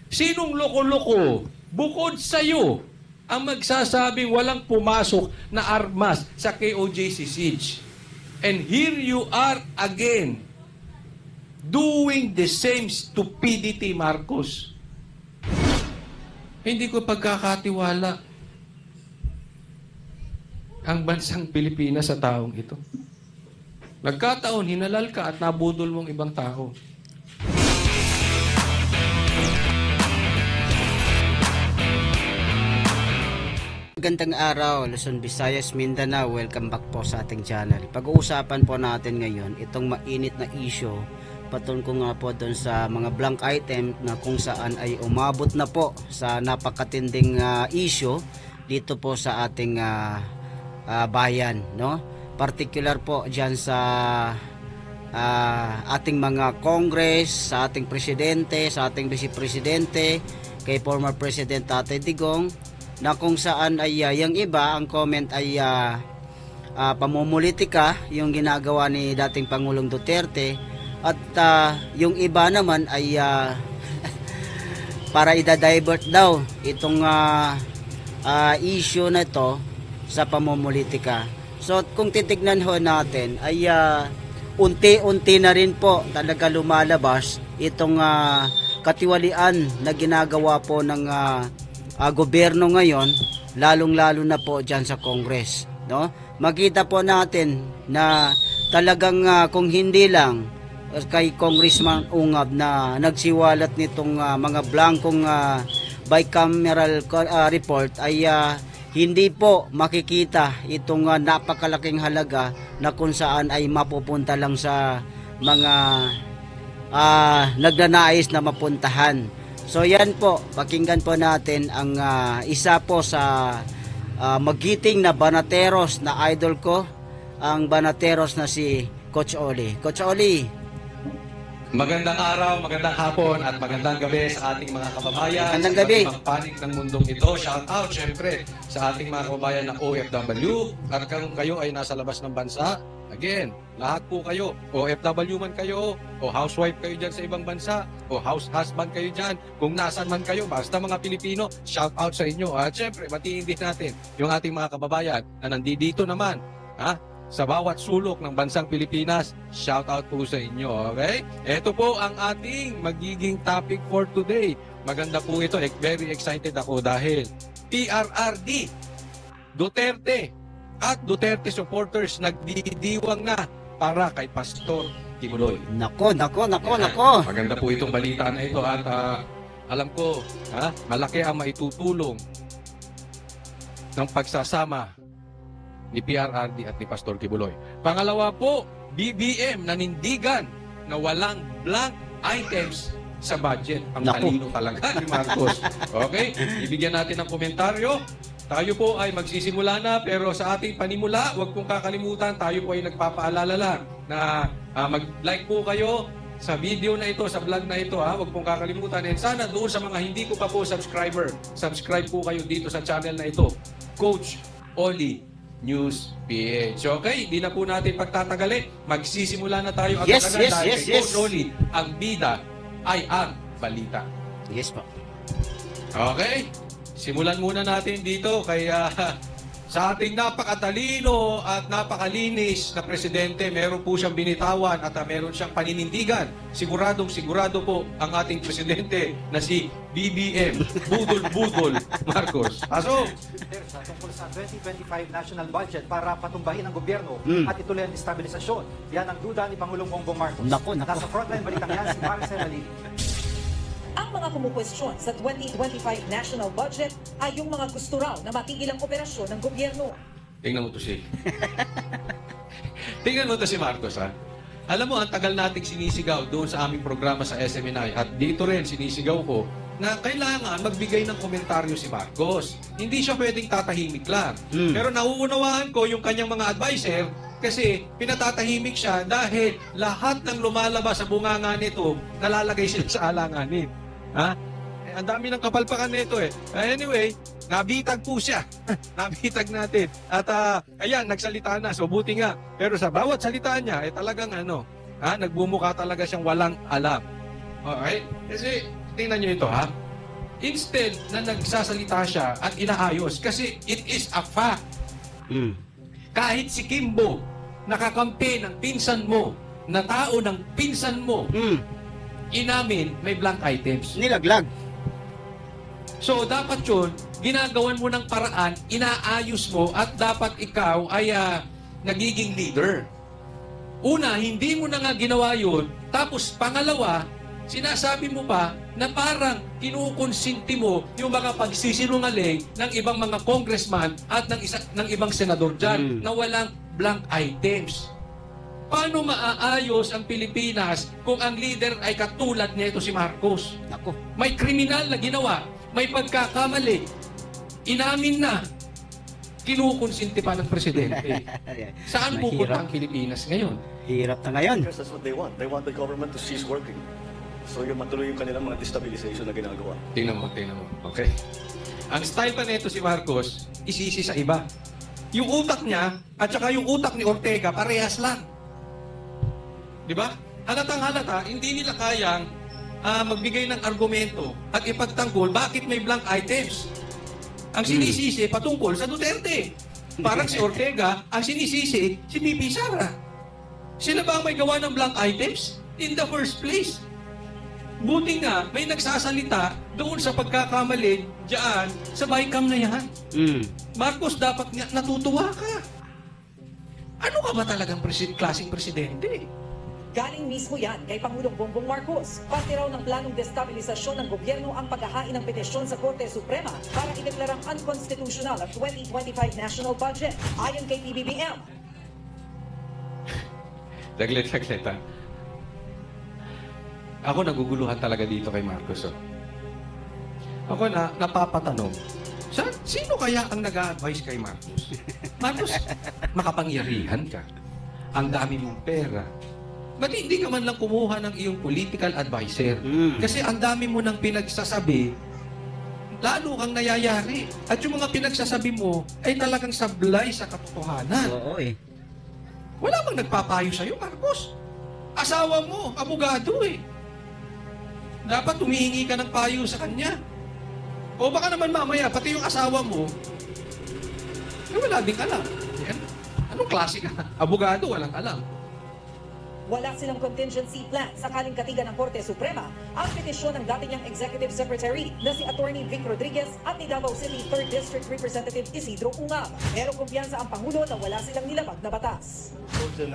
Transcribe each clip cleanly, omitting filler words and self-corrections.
Sinong loko-loko bukod sa iyo ang magsasabing walang pumasok na armas sa KOJC siege? And here you are again doing the same stupidity, Marcos. Hindi ko pagkakatiwala ang bansang Pilipinas sa taong ito. Nagkataon, hinalal ka at nabudol mong ibang tao. Magandang araw, Luzon, Visayas, Mindanao. Welcome back po sa ating channel. Pag-uusapan po natin ngayon itong mainit na issue patungkol nga po doon sa mga blank item na kung saan ay umabot na po sa napakatinding issue dito po sa ating bayan, no? Particular po diyan sa ating mga Congress, sa ating presidente, sa ating vice presidente, kay former President Tatay Digong, na kung saan ay yung iba ang comment ay pamumulitika yung ginagawa ni dating Pangulong Duterte, at yung iba naman ay para i-divert daw itong issue na to sa pamumulitika. So kung titignan ho natin ay unti-unti na rin po talaga lumalabas itong katiwalian na ginagawa po ng gobyerno ngayon, lalong-lalo na po diyan sa Congress, no? Makita po natin na talagang kung hindi lang kay Congressman Ungab na nagsiwalat nitong mga blankong bicameral report ay hindi po makikita itong napakalaking halaga na kung saan ay mapupunta lang sa mga nagnanais na mapuntahan. So yan po, pakinggan po natin ang isa po sa magiting na banateros na idol ko, ang banateros na si Coach Oli. Coach Oli. Magandang araw, magandang hapon at magandang gabi sa ating mga kababayan. Magandang gabi. Sa panig ng mundong ito. Shout out syempre sa ating mga kababayan na OFW at kung kayo ay nasa labas ng bansa. Again, lahat po kayo, OFW man kayo, o housewife kayo dyan sa ibang bansa, o house husband kayo dyan, kung nasan man kayo, basta mga Pilipino, shout out sa inyo. At syempre, matiin din natin yung ating mga kababayan na nandito naman, sa bawat sulok ng bansang Pilipinas, shout out po sa inyo, okay? Ito po ang ating magiging topic for today. Maganda po ito, very excited ako dahil PRRD, Duterte, at Duterte supporters nagdidiwang na para kay Pastor Kibuloy. Nako. Maganda po itong balita na ito at alam ko, malaki ang maitutulong ng pagsasama ni PRRD at ni Pastor Kibuloy. Pangalawa po, BBM nanindigan na walang blank items sa budget. Ang talino talaga ni Marcos. Okay? Ibigyan natin ng komentaryo. Tayo po ay magsisimula na, pero sa ating panimula, huwag pong kakalimutan, tayo po ay nagpapaalala lang na mag-like po kayo sa video na ito, sa vlog na ito, huwag pong kakalimutan. And sana doon sa mga hindi ko pa po subscriber, subscribe po kayo dito sa channel na ito, Coach Oli News PH. Okay, hindi na po natin pagtatagalin. Magsisimula na tayo agad-agad dahil kay Coach Oli, ang bida ay ang balita. Yes po. Okay, simulan muna natin dito kaya sa ating napakatalino at napakalinis na presidente, meron po siyang binitawan at meron siyang paninindigan. Sigurado po ang ating presidente na si BBM, Budol Marcos. Aso, tungkol sa 2025 national budget para patumbahin ang gobyerno at ituloy ang stabilisasyon. Yan ang duda ni Pangulong Bongbong Marcos. Nako. Nasa frontline balitang yan si Maricel Alili. Ang mga kumukwestiyon sa 2025 national budget ay yung mga gusto raw na matigil ang operasyon ng gobyerno. tingnan mo to si tingnan mo to si Marcos, Alam mo, ang tagal nating sinisigaw doon sa aming programa sa SMNI at dito rin sinisigaw ko na kailangan magbigay ng komentaryo si Marcos. Hindi siya pwedeng tatahimik lang. Pero nauunawaan ko yung kanyang mga adviser kasi pinatatahimik siya dahil lahat ng lumalabas sa bunganga nito nalalagay sila sa alanganin. Ang dami ng kapalpakan nito Anyway, nabitag po siya. Nabitag natin. At ayan, nagsalita na. So buti nga. Pero sa bawat salita niya, talagang nagbumuka talaga siyang walang alam. Okay? Kasi tingnan niyo ito, instead na nagsasalita siya at inaayos, kasi it is a fact. Kahit si Kimbo, nakakampi ng pinsan mo, na tao ng pinsan mo, inamin may blank items. Nilaglag. So, dapat yun, ginagawan mo ng paraan, inaayos mo, at dapat ikaw ay nagiging leader. Una, hindi mo na nga ginawa yun, tapos pangalawa, sinasabi mo pa na parang kinukonsinti mo yung mga pagsisinungaling ng ibang mga congressman at ng ibang senador dyan na walang blank items. Paano maaayos ang Pilipinas kung ang leader ay katulad nito si Marcos? Nako. May kriminal na ginawa, may pagkakamali, inamin na, kinukonsinti pa ng presidente. Saan pupunta ang Pilipinas ngayon? Hirap na ngayon. Because that's what they want. They want the government to cease working. So yung matuloy yung kanilang mga destabilization na ginagawa. Tingnan mo. Okay. Ang style pa nito si Marcos, isisi sa iba. Yung utak niya at saka yung utak ni Ortega, parehas lang. Di ba? Halatang halata, hindi nila kayang magbigay ng argumento at ipagtanggol bakit may blank items. Ang sinisisi patungkol sa Duterte. Parang si Ortega, ang sinisisi si BP Sara. Sila ba ang may gawa ng blank items in the first place? Buti nga, may nagsasalita doon sa pagkakamali diyan sa bycam na yan. Marcos, dapat nga natutuwa ka. Ano ka ba talagang klaseng presidente? Galing mismo yan kay Pangulong Bongbong Marcos. Parte raw ng planong destabilisasyon ng gobyerno ang paghahain ng petisyon sa Korte Suprema para ideklarang unconstitutional ang 2025 national budget. Ayon kay PBBM, Saglit. Ako naguguluhan talaga dito kay Marcos. Ako napapatanong, sino kaya ang nag-a-advise kay Marcos? Marcos, makapangyarihan ka. Ang dami mong pera. Ba't hindi ka man lang kumuha ng iyong political advisor? Kasi ang dami mo nang pinagsasabi, lalo kang nayayari. At yung mga pinagsasabi mo ay talagang sablay sa katotohanan. Oo eh. Wala bang nagpapayo sa'yo, Marcos? Asawa mo, abogado eh. Dapat humihingi ka ng payo sa kanya. O baka naman mamaya, pati yung asawa mo, wala ding alam. Yan. Anong klase ka? Abogado, walang alam. wala silang contingency plan sakaling katigan ng Korte Suprema ang petisyon ng dati niyang Executive Secretary na si Attorney Vic Rodriguez at ni Davao City 3rd District Representative Isidro Ungab. Pero kumpiyansa ang Pangulo na wala silang nilabag na batas. Sergeant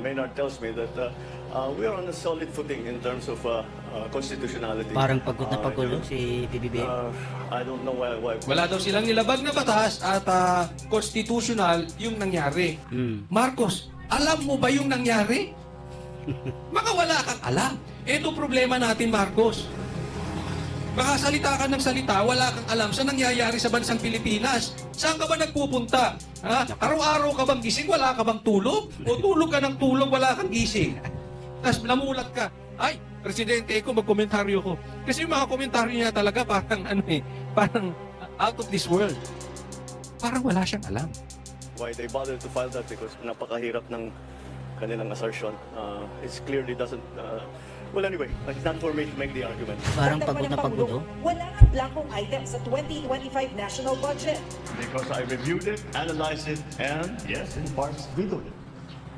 Maynard tells me that we are on a solid footing in terms of constitutionality. Parang pagod na pagulo si PBBM. I don't know why. Wala daw silang nilabag na batas at constitutional yung nangyari. Marcos, alam mo ba yung nangyari? Baka wala kang alam. Ito problema natin, Marcos. Baka salita ka ng salita, wala kang alam sa nangyayari sa bansang Pilipinas. Saan ka ba nagpupunta? Ha? Araw-araw ka bang gising, wala ka bang tulog? O tulog ka ng tulog, wala kang gising? Tapos namulat ka. Ay, Presidente, ako magkomentaryo ko. Kasi yung mga komentaryo niya talaga parang parang out of this world. Parang wala siyang alam. Why they bother to file that? Because napakahirap ng kanilang assertion. It clearly doesn't... well, anyway, it's not for me to make the argument. Parang Dagdag pa pagod ng na pagod, Pangulo, oh. wala nga blankong item sa 2025 national budget. Because I reviewed it, analyzed it, and yes, in parts vetoed it.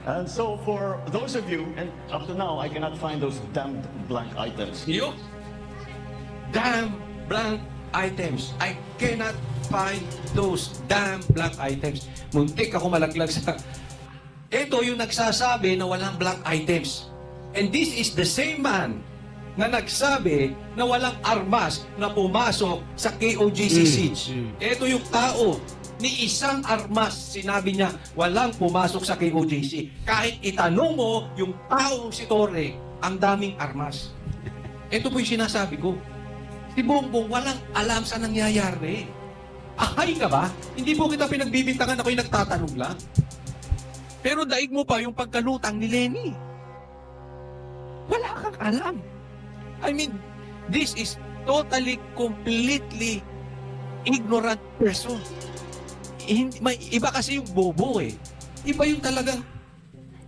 And so for those of you, and up to now, I cannot find those damned blank items. You? Damn blank items. I cannot find those damn blank items. Muntik ako malaglag sa... Ito yung nagsasabi na walang blank items. And this is the same man na nagsabi na walang armas na pumasok sa KOJC siege. Ito yung tao ni isang armas, sinabi niya, walang pumasok sa KOJC. Kahit itanong mo yung taong si Torre, ang daming armas. Ito po yung sinasabi ko. Si Bongbong walang alam sa nangyayari. Ahay ka ba? Hindi po kita pinagbibintangan, ako'y nagtatanong lang. Pero daig mo pa yung pagkalutang ni Lenny. Wala kang alam. I mean, this is totally, completely ignorant person. May iba kasi yung bobo eh. Iba yung talagang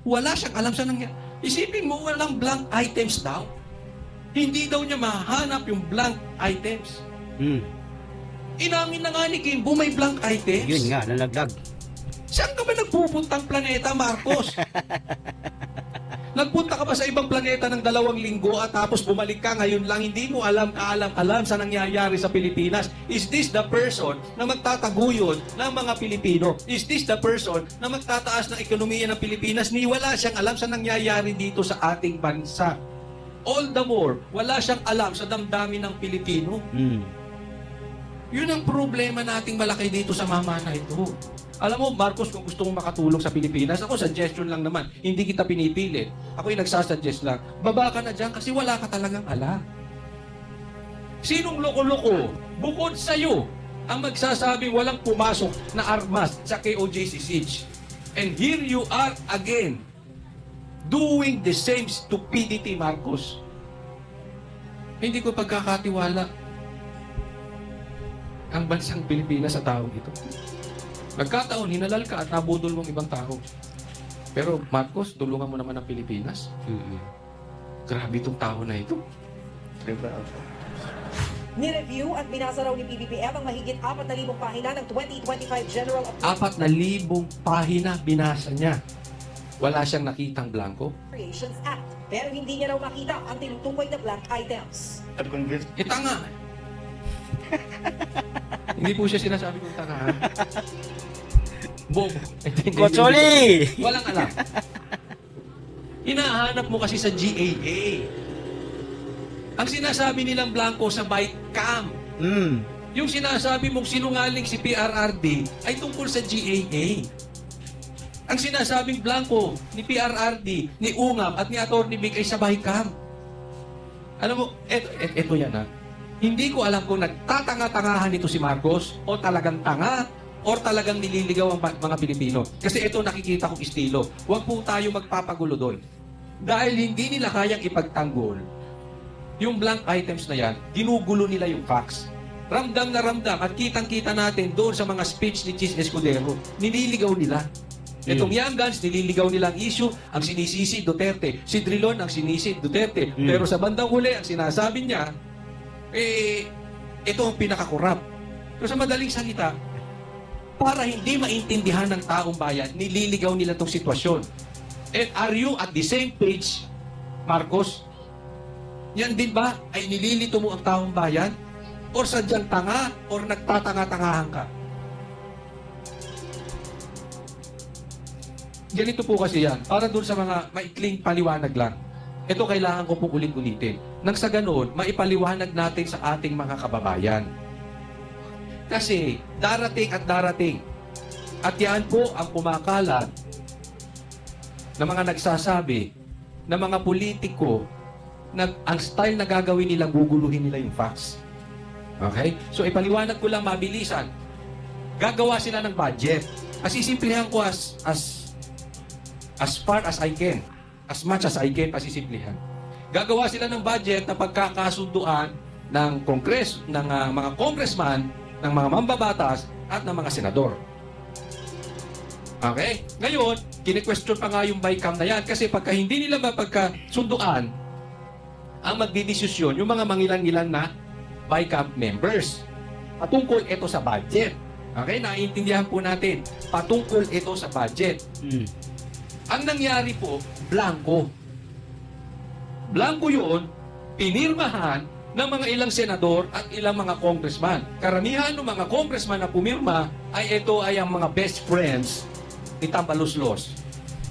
wala siyang alam sa nangyayari. Isipin mo, walang blank items daw. Hindi daw niya mahanap yung blank items. Inamin na nga ni Kimbo, may blank items. Yun nga, nalaglag. Saan ka ba nagpupuntang planeta, Marcos? Nagpunta ka ba sa ibang planeta ng 2 linggo at tapos bumalik ka ngayon lang, hindi mo alam sa nangyayari sa Pilipinas? Is this the person na magtataguyod ng mga Pilipino? Is this the person na magtataas ng ekonomiya ng Pilipinas? Ni wala siyang alam sa nangyayari dito sa ating bansa. All the more, wala siyang alam sa damdamin ng Pilipino. Yun ang problema nating malaki dito sa mama na ito. Alam mo, Marcos, kung gusto mong makatulong sa Pilipinas, ako, suggestion lang naman. Hindi kita pinipilit. Ako yung nagsasuggest lang. Baba ka na dyan kasi wala ka talagang alam. Sinong loko-loko, bukod sa'yo, ang magsasabing walang pumasok na armas sa KOJC siege? And here you are again, doing the same stupidity, Marcos. Hindi ko pagkakatiwala ang bansang Pilipinas sa taong ito. Nagkataon, hinalal ka at nabudol mong ibang tao. Pero Marcos, tulungan mo naman ang Pilipinas. Grabe itong tao na ito. Diba? Ni-review at binasa raw ni PBBM ang mahigit 4,000 pahina ng 2025 General 4,000 pahina binasa niya. Wala siyang nakitang blanco. Appropriations Act. Pero hindi niya raw makita ang tinutukoy na blank items. I'm convinced. Tanga. Hindi po siya sinasabi kong tanga, ha? Bobo. Kotsoli! Walang alam. Hinahanap mo kasi sa GAA. Ang sinasabi nilang blanco sa BICAM. Yung sinasabi mong sinungaling si PRRD ay tungkol sa GAA. Ang sinasabing blanco ni PRRD, ni Ungam at ni Atty. Vic ay sa BICAM. Alam mo, eto yan, ha? Hindi ko alam kung nagtatanga-tangahan ito si Marcos o talagang tanga o talagang nililigaw ang mga Pilipino. Kasi ito nakikita kong estilo. Huwag po tayo magpapagulo doon. Dahil hindi nila kayang ipagtanggol yung blank items na yan, ginugulo nila yung facts. Ramdam na ramdam at kitang-kita natin doon sa mga speech ni Chis Escudero, nililigaw nila. Itong Young Guns, nililigaw nila ang issue, ang sinisisi Duterte. Si Drilon ang sinisi Duterte. Pero sa bandang huli, ang sinasabi niya, ito ang pinakakurap. Pero sa madaling salita, para hindi maintindihan ng taong bayan, nililigaw nila itong sitwasyon. And are you at the same page, Marcos? Yan din ba ay nililito mo ang taong bayan? Or sadyang tanga? Or nagtatanga-tangahan ka? Ganito po kasi yan. Para doon sa mga maikling paliwanag lang. Ito kailangan ko pong ulit-ulitin. Nang sa ganoon, maipaliwanag natin sa ating mga kababayan. Kasi darating at darating. At yan po ang kumakalat na mga nagsasabi na mga politiko na ang style na gagawin nila, guguluhin nila yung facts. Okay? So ipaliwanag ko lang mabilisan. Gagawa sila ng budget. Pasisimplihan ko as far as I can. As much as I can, pasisimplihan. Gagawa sila ng budget na pagkakasunduan ng Kongres, ng mga congressman, ng mga mambabatas, at ng mga senador. Okay? Ngayon, kine-question pa nga yung BICAM na yan kasi pagka hindi nila mapagkasunduan, ang magdidesisyon yung mga mangilan-ilan na BICAM members. Patungkol ito sa budget. Okay? Naiintindihan po natin. Patungkol ito sa budget. Ang nangyari po, blanco. Blanco yun, pinirmahan ng mga ilang senador at ilang mga congressman. Karamihan ng mga congressman na pumirma ay ito ay ang mga best friends ni Tambaluslos.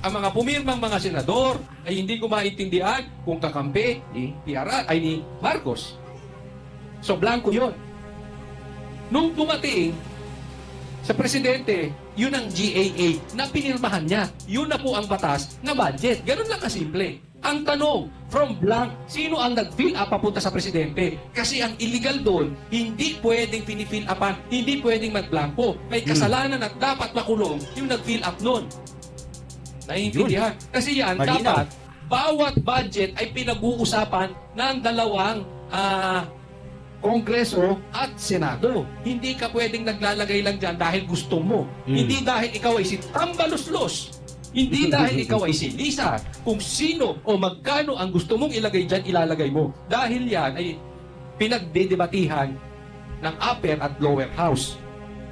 Ang mga pumirmang mga senador ay hindi ko maintindihan kung kakampi ni PRR ay ni Marcos. So blanco yun. Nung dumating sa presidente, yun ang GAA na pinirmahan niya. Yun na po ang batas na budget. Ganun lang kasimple. Ang tanong, from blank, sino ang nag-fill up papunta sa presidente? Kasi ang illegal doon, hindi pwedeng pinifill upan, hindi pwedeng mag-blanco. May kasalanan at dapat makulong yung nag-fill up noon. Naiintindihan? Kasi yan, dapat, bawat budget ay pinag-uusapan ng dalawang Kongreso at Senado. Hindi ka pwedeng naglalagay lang dyan dahil gusto mo. Hindi dahil ikaw ay si Tambaluslos. Hindi dahil ikaw ay si Lisa. Kung sino o magkano ang gusto mong ilagay dyan, ilalagay mo. Dahil yan ay pinagdedebatihan ng upper at lower house.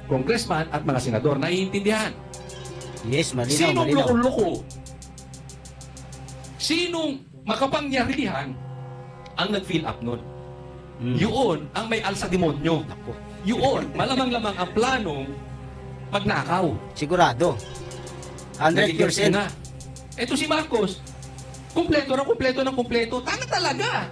Congressman at mga senador, naiintindihan. Yes, malinaw, Sinong malinaw. loko-loko? Sinong makapangyarihan ang nag-fill up nun? Yun ang may alsa demonyo. Yun, malamang-lamang ang planong magnakaw. Sigurado. Nagigers 100%. na. Ito si Marcos, kumpleto ng kumpleto ng kumpleto. Tanga talaga.